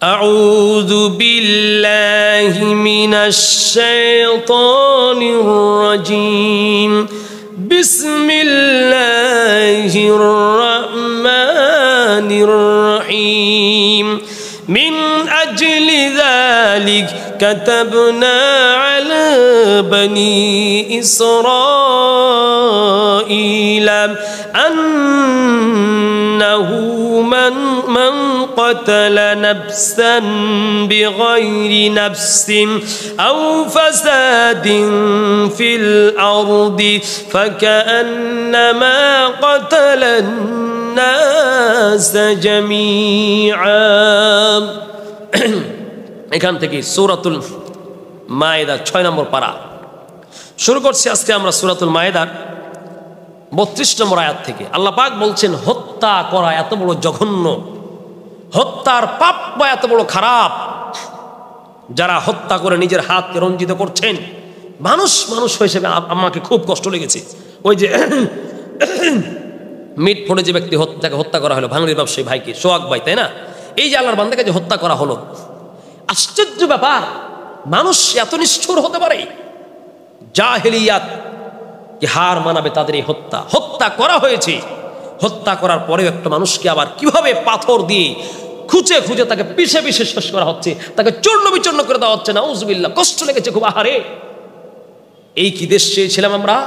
أعوذ بالله من الشيطان الرجيم بسم الله الرحمن الرحيم من أجل ذلك كتبنا على بني إسرائيل أنه من قتل نفسا بغير نفس أو فساد في الأرض فكأنما قتل الناس جميعا এখান থেকে সূরাতুল মায়েদা 6 নম্বর পারা শুরু করছি আজকে আমরা সূরাতুল মায়েদার 32 নম্বর আয়াত থেকে। আল্লাহ পাক বলছেন হত্যা করা এত বড় জঘন্য, হত্যার পাপ এত বড় খারাপ, যারা হত্যা করে নিজের হাতকে রঞ্জিত করছেন। মানুষ হিসেবে আমাকে খুব কষ্ট লেগেছে। ওই যে মিট ফোড়ে যে ব্যক্তি তাকে হত্যা করা হলো, ভাঙড়ির ব্যবসায়ী ভাইকে, সোহাগ ভাই, তাই না? এই যে আল্লাহর বান্দাকে যে হত্যা করা হলো, আশ্চর্য ব্যাপার, মানুষ এত নিষ্ঠুর হতে পারে? জাহেলিয়াত কি হার মানাবে তাদের এই হত্যা করা হয়েছে। হত্যা করার পরেও একটা মানুষকে আবার কিভাবে পাথর দিয়ে খুঁজে তাকে পিষে শেষ করা হচ্ছে, তাকে চূর্ণ বিচূর্ণ করে দেওয়া হচ্ছে। নাউজুবিল্লাহ, কষ্ট লেগেছে খুব। আহারে, এই কি দেশ চেয়েছিলাম আমরা?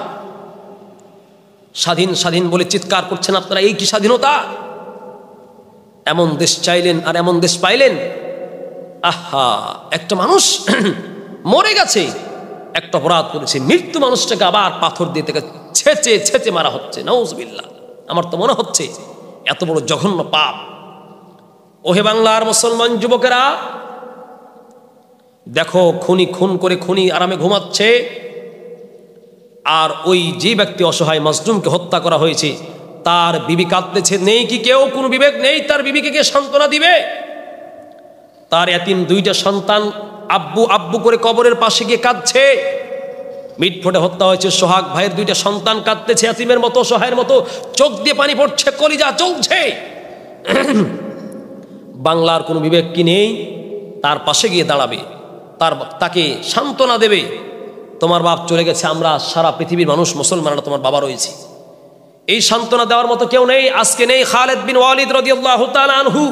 স্বাধীন বলে চিৎকার করছেন আপনারা, এই কি স্বাধীনতা? এমন দেশ চাইলেন আর এমন দেশ পাইলেন। আহা, একটা মানুষ মরে গেছে, একটা অপরাধ করেছে, মৃত্যু মানুষটাকে আবার পাথর দিয়ে তাকে ছেঁচে মারা হচ্ছে। নাউজুবিল্লাহ, আমার তো মনে হচ্ছে এত বড় জঘন্য পাপ। ওহে বাংলার মুসলমান যুবকেরা, দেখো খুন করে আরামে ঘুমাচ্ছে, আর ওই যে ব্যক্তি অসহায় মাজলুমকে হত্যা করা হয়েছে তার বিবি কাঁদতেছে। নেই কি কেউ, কোনো বিবেক নেই? তার বিবিকে কে সান্ত্বনা দিবে? তার এতিম 2টা সন্তান আব্বু করে কবরের পাশে গিয়ে কাঁদছে। মিট ফোটে হত্যা হয়েছে সোহাগ ভাইয়ের 2টা সন্তান, কাঁদতেছে এতিমের মতো, সহায়ের মতো, চোখ দিয়ে পানি পড়ছে, কলিজা চলছে। বাংলার কোনো বিবেক কি নেই? তার পাশে গিয়ে দাঁড়াবে, তাকে সান্ত্বনা দেবে। তোমার বাপ চলে গেছে, আমরা সারা পৃথিবীর মানুষ মুসলমানরা তোমার বাবা রয়েছে, এই সান্ত্বনা দেওয়ার মতো কেউ নেই। আজকে নেই খালিদ বিন ওয়ালিদ রাদিয়াল্লাহু তাআলা আনহু,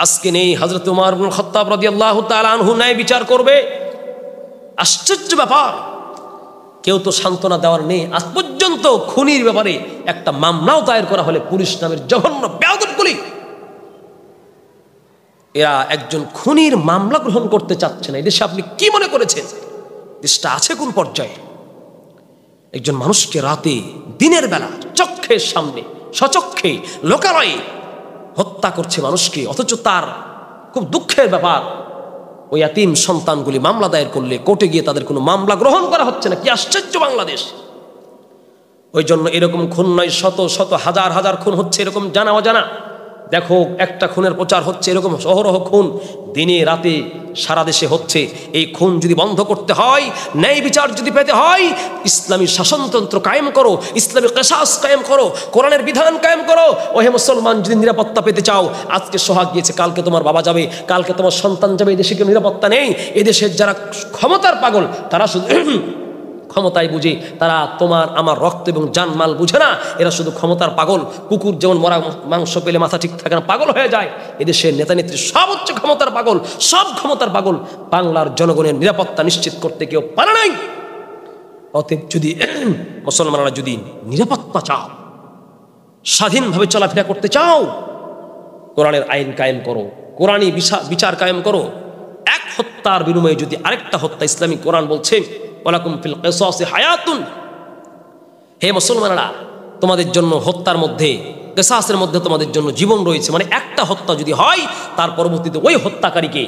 আজকে নেই হযরত উমর ইবনে খাত্তাব রাদিয়াল্লাহু তাআলা আনহু ন্যায় বিচার করবে। আশ্চর্য ব্যাপার, কেউ তো সান্ত্বনা দেওয়ার নেই। আজ পর্যন্ত খুনির ব্যাপারে একটা মামলাও দায়ের করা হলে পুলিশ নামের জঘন্য বেয়াদবগুলি, এরা একজন খুনির মামলা গ্রহণ করতে চাচ্ছে না। এই দেশে আপনি কি মনে করেছেন দেশটা আছে কোন পর্যায়ে? একজন মানুষকে রাতে দিনের বেলা চক্ষের সামনে সচক্ষে লোকালয়ে হত্যা করছে মানুষকে, অথচ তার খুব দুঃখের ব্যাপার ওই এতিম সন্তানগুলি মামলা দায়ের করলে কোর্টে গিয়ে তাদের কোনো মামলা গ্রহণ করা হচ্ছে না। কি আশ্চর্য বাংলাদেশ! ওই জন্য এরকম খুন নয়, শত হাজার খুন হচ্ছে, এরকম জানা অজানা। দেখো, একটা খুনের প্রচার হচ্ছে, এরকম অহরহ খুন দিনে রাতে সারা দেশে হচ্ছে। এই খুন যদি বন্ধ করতে হয়, ন্যায় বিচার যদি পেতে হয়, ইসলামী শাসনতন্ত্র কায়েম করো, ইসলামী কিসাস কায়েম করো, কোরআনের বিধান কায়েম করো। ওহে মুসলমান, যদি নিরাপত্তা পেতে চাও, আজকে সোহাগ গিয়েছে, কালকে তোমার বাবা যাবে, কালকে তোমার সন্তান যাবে। এই দেশে কেউ নিরাপত্তা নেই। এদেশের যারা ক্ষমতার পাগল, তারা শুধু ক্ষমতায় বুঝে, তারা তোমার আমার রক্ত এবং জানমাল বুঝে না। এরা শুধু ক্ষমতার পাগল। কুকুর যেমন মরা মাংস পেলে মাথা ঠিক থাকে না, পাগল হয়ে যায়। এদেশের নেতা নেত্রী সব হচ্ছে ক্ষমতার পাগল, সব ক্ষমতার পাগল। বাংলার জনগণের নিরাপত্তা নিশ্চিত করতে কেউ পারে নাই। অতএব যদি মুসলমানরা যদি নিরাপত্তা চাও, স্বাধীনভাবে চলাফেরা করতে চাও, কোরআনের আইন কায়েম করো, কোরআনী বিচার কায়েম করো। এক হত্যার বিনিময়ে যদি আরেকটা হত্যা, ইসলামী কোরআন বলছে ওয়ালাকুম ফিল কিসাসি হায়াতুন, হে মুসলমানরা, তোমাদের জন্য হত্যার মধ্যে, কিসাসের মধ্যে তোমাদের জন্য জীবন রয়েছে। মানে একটা হত্যা যদি হয়, তার পরবর্তীতে ওই হত্যাকারীকে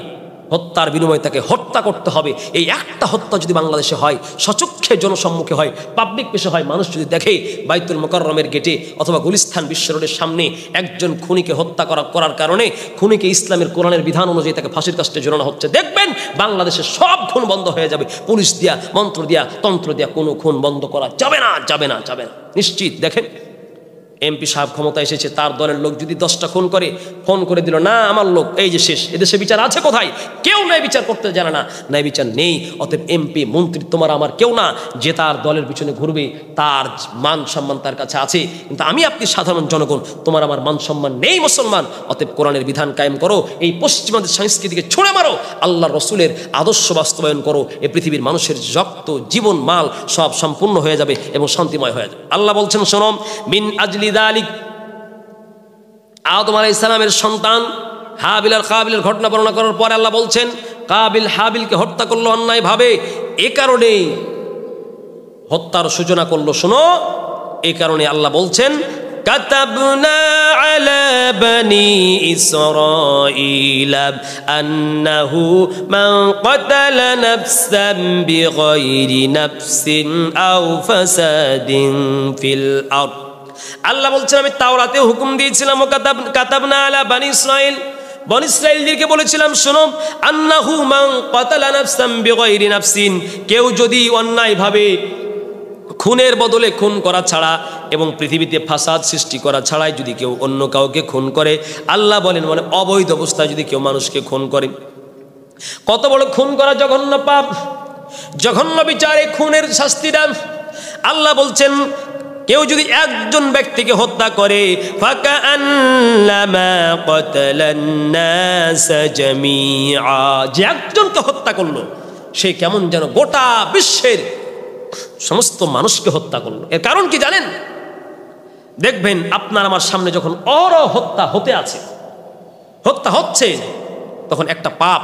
হত্যার বিনিময়ে তাকে হত্যা করতে হবে। এই একটা হত্যা যদি বাংলাদেশে হয়, সচক্ষে জনসম্মুখে হয়, পাবলিক পেশে হয়, মানুষ যদি দেখে বাইতুল মুকাররমের গেটে অথবা গুলিস্তান বিশ্ব রোডের সামনে একজন খুনিকে হত্যা করার কারণে খুনিকে ইসলামের কোরআনের বিধান অনুযায়ী তাকে ফাঁসির কাস্টে ঝোলানো হচ্ছে, দেখবেন বাংলাদেশের সব খুন বন্ধ হয়ে যাবে। পুলিশ দিয়া, মন্ত্র দিয়া, তন্ত্র দিয়া কোনো খুন বন্ধ করা যাবে না, নিশ্চিত। দেখেন এমপি সাহেব ক্ষমতা এসেছে, তার দলের লোক যদি 10টা খুন করে, ফোন করে দিল, না আমার লোক, এই যে শেষ, এদেশে বিচার আছে কোথায়? কেউ ন্যায় বিচার করতে জানে না, ন্যায় বিচার নেই। অতএব এমপি মন্ত্রী তোমার আমার কেউ না যে তার দলের পিছনে ঘুরবে, তার মান সম্মান তার কাছে আছে, কিন্তু আমি আপনি সাধারণ জনগণ, তোমার আমার মান সম্মান নেই মুসলমান। অতএব কোরআনের বিধান কায়েম করো, এই পশ্চিমাদের সংস্কৃতিকে ছুঁড়ে মারো, আল্লাহ রসুলের আদর্শ বাস্তবায়ন করো, এই পৃথিবীর মানুষের রক্ত জীবন মাল সব সম্পূর্ণ হয়ে যাবে এবং শান্তিময় হয়ে যাবে। আল্লাহ বলছেন শোনো, মিন আজলি দালিক, আদম আলাইহিস সালামের সন্তান হাবিল আর কাবিলের ঘটনা বর্ণনা করার পরে আল্লাহ বলছেন কাবিল হাবিলকে হত্যা করলো অন্যায় ভাবে, এ কারণে হত্যার সূচনা করলো। শোনো, এই কারণে আল্লাহ বলছেন কাতাবনা আলা বানি ইসরাঈল আন্নাহু মান ক্বাতালা নাফসান বিগাইরি নাফসিন আও ফাসাদিন ফিল আরদ। আল্লাহ বলছেন আমি তাওরাতে হুকুম দিয়েছিলাম, কাতাবনা আলা বানি ইসরাঈল, বনি ইসরাঈলদেরকে বলেছিলাম শোনো, আন্নাহু মান ক্বাতালা নাফসান বিগাইরি নাফসিন, কেউ যদি অন্যায়ভাবে খুনের বদলে খুন করা ছাড়া এবং পৃথিবীতে ফাসাদ সৃষ্টি করা ছাড়াই যদি কেউ অন্য কাউকে খুন করে, আল্লাহ বলেন মানে অবৈধ অবস্থায় যদি কেউ মানুষকে খুন করে, কত বড় খুন করা জঘন্য পাপ, জঘন্য বিচারে খুনের শাস্তি দেন। আল্লাহ বলছেন কেউ যদি একজন ব্যক্তিকে হত্যা করে, ফাকাআন্নামা ক্বাতালান নাস জামিআ, যে একজনকে হত্যা করলো সে কেমন যেন গোটা বিশ্বের সমস্ত মানুষকে হত্যা করলো। এর কারণ কি জানেন? দেখবেন আপনার আমার সামনে যখন হত্যা হতে আছে, হত্যা হচ্ছে, তখন একটা পাপ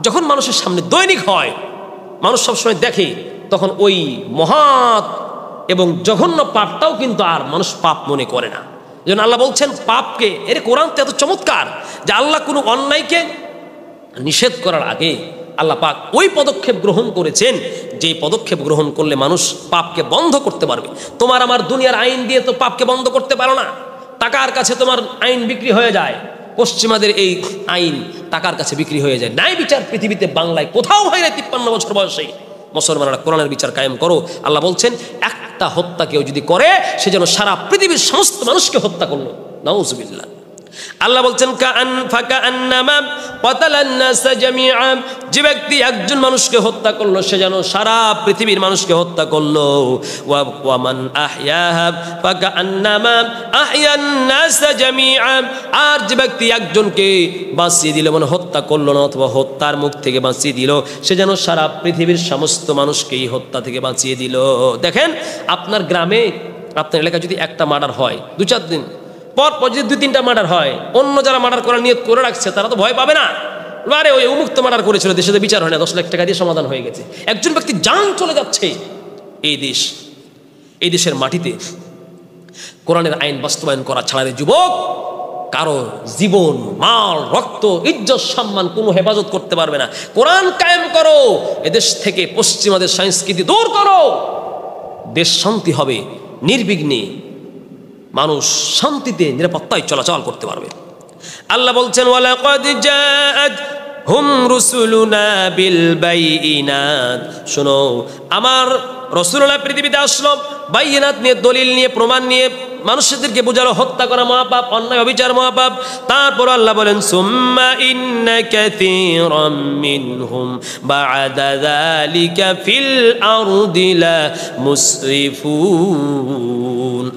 যখন মানুষের সামনে দৈনিক হয়, মানুষ সবসময় দেখে, তখন ওই মহৎ এবং জঘন্য পাপটাও কিন্তু আর মানুষ পাপ মনে করে না। যেন আল্লাহ বলছেন পাপকে, এর কোরআন তো এত চমৎকার যে আল্লাহ কোনো অন্যায়কে নিষেধ করার আগে আল্লাহ পাক ওই পদক্ষেপ গ্রহণ করেছেন, যে পদক্ষেপ গ্রহণ করলে মানুষ পাপকে বন্ধ করতে পারবে। তোমার আমার দুনিয়ার আইন দিয়ে তো পাপকে বন্ধ করতে পারো না, টাকার কাছে তোমার আইন বিক্রি হয়ে যায়, পশ্চিমাদের এই আইন টাকার কাছে বিক্রি হয়ে যায়। ন্যায় বিচার পৃথিবীতে বাংলায় কোথাও হয় না। 53 বছর বয়সে মুসলমানরা কোরআনের বিচার কায়েম করো। আল্লাহ বলছেন একটা হত্যা কেউ যদি করে সে যেন সারা পৃথিবীর সমস্ত মানুষকে হত্যা করলো। নাউজুবিল্লাহ। আল্লাহ বলছেন ফাকাআন্নামা ক্বাতালান নাস জামিআ, যে ব্যক্তি একজন মানুষকে হত্যা করলো সে যেন সারা পৃথিবীর মানুষকে হত্যা করলো। ওয়া মান আহইয়াহা ফাকাআন্নামা আহইয়ান নাস জামিআ, আর যে ব্যক্তি একজনকে বাঁচিয়ে দিল মানে হত্যা করলো না অথবা হত্যার মুখ থেকে বাঁচিয়ে দিল, সে যেন সারা পৃথিবীর সমস্ত মানুষকেই হত্যা থেকে বাঁচিয়ে দিল। দেখেন আপনার গ্রামে আপনার এলাকায় যদি একটা মার্ডার হয়, 2-4 দিন পর পর যদি 2-3টা মার্ডার হয়, অন্য যারা মার্ডার করার নিয়ত করে রাখছে তারা তো ভয় পাবে না, আরে ওই উন্মুক্ত মার্ডার করেছিল, দেশে তো বিচার হয় না, 10 লাখ টাকা দিয়ে সমাধান হয়ে গেছে। একজন ব্যক্তি জান চলে যাচ্ছে, এই দেশের মাটিতে কোরআনের আইন বাস্তবায়ন করা ছাড়া রে যুবক কারো জীবন মাল রক্ত ইজ্জত সম্মান কোনো হেফাজত করতে পারবে না। কোরআন কায়েম করো, এদেশ থেকে পশ্চিমাদের সংস্কৃতি দূর করো, দেশ শান্তি হবে, নির্বিঘ্নে মানুষ শান্তিতে নিরাপত্তায় চলাচল করতে পারবে। আল্লাহ বলছেন ওয়ালাকাদ জাআতহুম রুসুলুনা বিল বাইয়িনাত, শোনো আমার রাসূলুল্লাহ পৃথিবীতে আসলো বাইয়িনাত নিয়ে, দলিল নিয়ে, প্রমাণ নিয়ে, মানুষদেরকে বোঝালো হত্যা করা মহাপাপ, অন্যায় অবিচার মহাপাপ। তারপর আল্লাহ বলেন সুম্মা ইন্না কাসীরাম মিনহুম বা'দা যালিকা ফিল আরদি লা মুসরিফুন।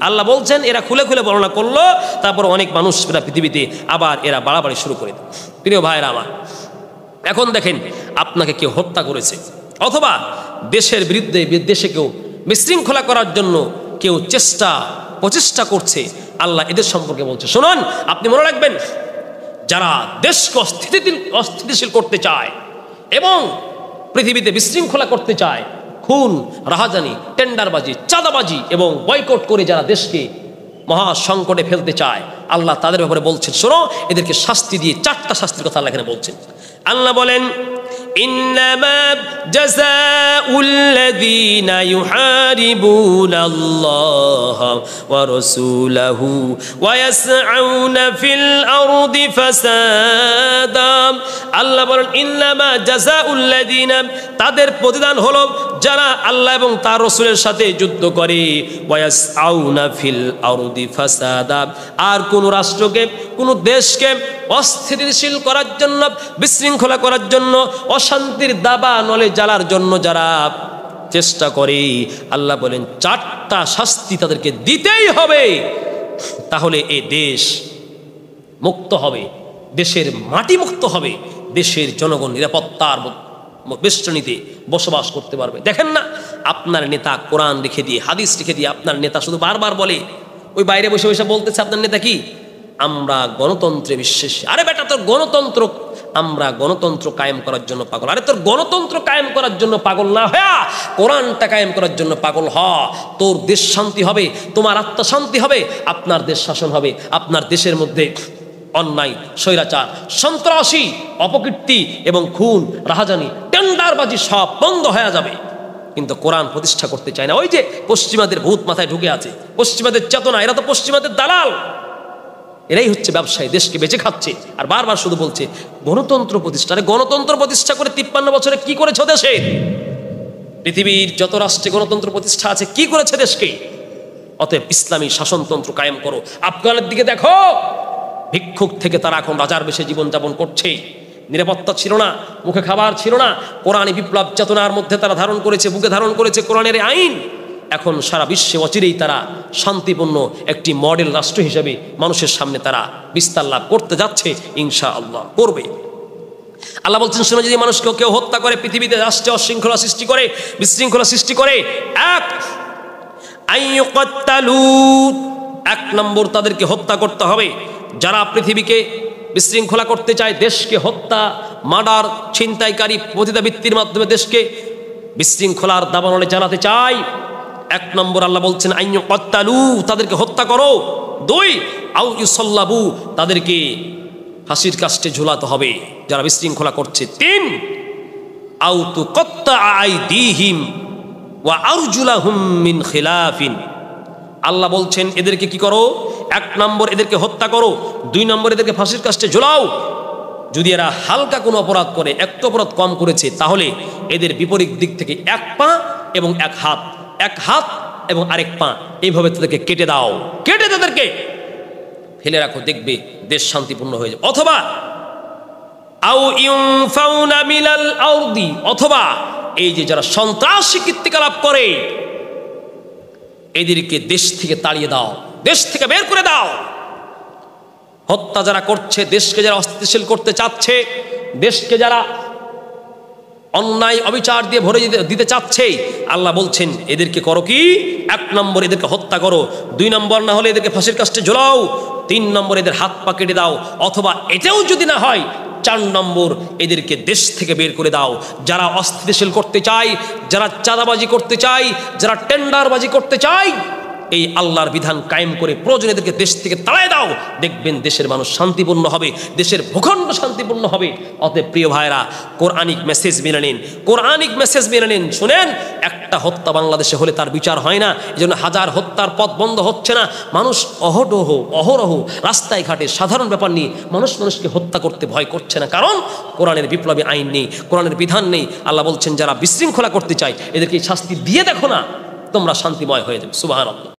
আল্লাহ বলছেন এরা খুলে খুলে বর্ণনা করলো, তারপর অনেক মানুষ পৃথিবীতে আবার এরা বাড়াবাড়ি শুরু করে দেয়। প্রিয় ভাইরা আমার, এখন দেখেন আপনাকে কেউ হত্যা করেছে অথবা দেশের বিরুদ্ধে দেশে কেউ বিশৃঙ্খলা করার জন্য কেউ প্রচেষ্টা করছে, আল্লাহ এদের সম্পর্কে বলছে শুনুন, আপনি মনে রাখবেন যারা দেশকে অস্থিতিশীল করতে চায় এবং পৃথিবীতে বিশৃঙ্খলা করতে চায়, খুন রাহাজানি টেন্ডারবাজি চাঁদাবাজি এবং বয়কট করে যারা দেশকে মহা সংকটে ফেলতে চায়, আল্লাহ তাদের ব্যাপারে বলছেন শোনো, এদেরকে শাস্তি দিয়ে 4টা শাস্তির কথা আল্লাহ এখানে বলছেন। আল্লাহ বলেন ইন্নামা জাযাউল্লাযীনা ইউহারিবুনাল্লাহা ওয়া রাসূলাহু ওয়া ইয়াসআউনা ফিল আরদি ফাসাদা, আল্লাহ বলেন ইন্নামা জাযাউল্লাযিনা, তাদের প্রতিদান হলো যারা আল্লাহ এবং তার রাসূলের সাথে যুদ্ধ করে, ওয়ায়াসআউনা ফিল আরদি ফাসাদা, আর কোন রাষ্ট্রকে কোন দেশকে অস্থিতিশীল করার জন্য, বিশৃঙ্খলা করার জন্য, অশান্তির দাবা নলে জ্বালার জন্য যারা চেষ্টা করে, আল্লাহ বলেন 4টা শাস্তি তাদেরকে দিতেই হবে, তাহলে এই দেশ মুক্ত হবে, দেশের মাটি মুক্ত হবে, দেশের জনগণ নিরাপত্তার বেষ্টনীতে বসবাস করতে পারবে। দেখেন না, আপনার নেতা কোরআন লিখে দিয়ে, হাদিস লিখে দিয়ে, আপনার নেতা শুধু বারবার বলে, ওই বাইরে বসে বসে বলতেছে আপনার নেতা কি, আমরা গণতন্ত্রে বিশ্বাসী। আরে বেটা, তোর গণতন্ত্র, আমরা গণতন্ত্র কায়েম করার জন্য পাগল। আরে তোর গণতন্ত্র কায়েম করার জন্য পাগল না হয়ে কোরআনটা কায়েম করার জন্য পাগল হ। তোর দেশ শান্তি হবে, তোমার আত্মা শান্তি হবে, আপনার দেশ শাসন হবে, আপনার দেশের মধ্যে অন্যায়, স্বৈরাচার, সন্ত্রাসী, অপকীর্তি এবং খুন, রাহাজানি, টেন্ডারবাজি সব বন্ধ হয়ে যাবে। কিন্তু কোরআন প্রতিষ্ঠা করতে চায় না। ওই যে পশ্চিমাদের ভূত মাথায় ঢুকে আছে, পশ্চিমাদের চেতনা, এরা তো পশ্চিমাদের দালাল, এরাই হচ্ছে ব্যবসায়ী, দেশকে বেঁচে খাচ্ছে। আর বারবার শুধু বলছে গণতন্ত্র প্রতিষ্ঠা। গণতন্ত্র প্রতিষ্ঠা করে 53 বছরে কি করেছে দেশে? পৃথিবীর যত রাষ্ট্রে গণতন্ত্র প্রতিষ্ঠা আছে কি করেছে দেশকে? অতএব ইসলামী শাসনতন্ত্র কায়েম করো। আফগানের দিকে দেখো, ভিক্ষুক থেকে তারা এখন রাজার বেশে জীবনযাপন করছে। নিরাপত্তা ছিল না, মুখে খাবার ছিল না, কোরআনী বিপ্লব চেতনার মধ্যে তারা ধারণ করেছে, বুকে ধারণ করেছে কোরআনের আইন। এখন সারা বিশ্বে অচিরেই তারা শান্তিপূর্ণ একটি মডেল রাষ্ট্র হিসেবে মানুষের সামনে তারা বিস্তার লাভ করতে যাচ্ছে, ইনশাআল্লাহ করবে। আল্লাহ বলছেন, শুনে, যদি মানুষকে কেউ হত্যা করে, পৃথিবীতে রাষ্ট্রে অশৃঙ্খলা সৃষ্টি করে, বিশৃঙ্খলা সৃষ্টি করে, এক নম্বর তাদেরকে হত্যা করতে হবে। যারা পৃথিবীকে বিশৃঙ্খলা করতে চায়, দেশকে হত্যা, মার্ডার, ছিনতাইকারী, পতিতাবৃত্তির মাধ্যমে দেশকে বিশৃঙ্খলার দাবানলে চালাতে চায়, 1 নম্বর আল্লাহ বলছেন আইয়ুকাত্তালু, তাদেরকে হত্যা করো। 2 আও ইউসাল্লাবু, তাদেরকে ফাঁসির কাস্টে ঝুলাতে হবে যারা বিশৃঙ্খলা করছে। 3 আও তুকাত্তা আইদিহিম ওয়া আরজুলাহুম মিন খিলাফিন, আল্লাহ বলছেন এদেরকে কি করো? 1 নম্বর এদেরকে হত্যা করো, 2 নম্বর এদেরকে ফাঁসির কাস্টে ঝুলাও। যদি এরা হালকা কোনো অপরাধ করে, একটু অপরাধ কম করেছে, তাহলে এদের বিপরীত দিক থেকে 1 পা এবং 1 হাত, 1 হাত এবং আরেক পা, এইভাবে তাদেরকে কেটে দাও, কেটে তাদেরকে ফেলে রাখো, দেখবে দেশ শান্তিপূর্ণ হয়ে যাবে। অথবা আও ইউনফাউনা মিনাল আরদি, অথবা এই যে যারা সন্ত্রাসী কীর্তিকলাপ করে, এদেরকে দেশ থেকে তাড়িয়ে দাও, দেশ থেকে বের করে দাও। হত্যা যারা করছে, দেশকে যারা অস্থিতিশীল করতে চাচ্ছে, দেশকে যারা অন্যায় অবিচার দিয়ে ভরে দিতে চাচ্ছে, আল্লাহ বলছেন এদেরকে করো কি? 1 নম্বর এদেরকে হত্যা করো, 2 নম্বর না হলে এদেরকে ফাঁসির কাস্টে ঝোলাও, 3 নম্বর এদের হাত পা কেটে দাও, অথবা এটাও যদি না হয় 4 নম্বর এদেরকে দেশ থেকে বের করে দাও। যারা অস্থিতিশীল করতে চায়, যারা চাঁদাবাজি করতে চায়, যারা টেন্ডারবাজি করতে চায়, এই আল্লাহর বিধান কায়েম করে প্রয়োজন এদেরকে দেশ থেকে তাড়ায় দাও, দেখবেন দেশের মানুষ শান্তিপূর্ণ হবে, দেশের ভূখণ্ড শান্তিপূর্ণ হবে। অতএব প্রিয় ভাইরা, কোরআনিক মেসেজ মেনে নিন, কোরআনিক মেসেজ মেনে নিন। শুনেন, একটা হত্যা বাংলাদেশে হলে তার বিচার হয় না, এজন্য হাজার হত্যার পথ বন্ধ হচ্ছে না। মানুষ অহরহ রাস্তায় ঘাটে সাধারণ ব্যাপার নিয়ে মানুষকে হত্যা করতে ভয় করছে না, কারণ কোরআনের বিপ্লবী আইন নেই, কোরআনের বিধান নেই। আল্লাহ বলছেন যারা বিশৃঙ্খলা করতে চায় এদেরকে শাস্তি দিয়ে দেখো না, তোমরা শান্তিময় হয়ে যাবে। সুবহানাল্লাহ।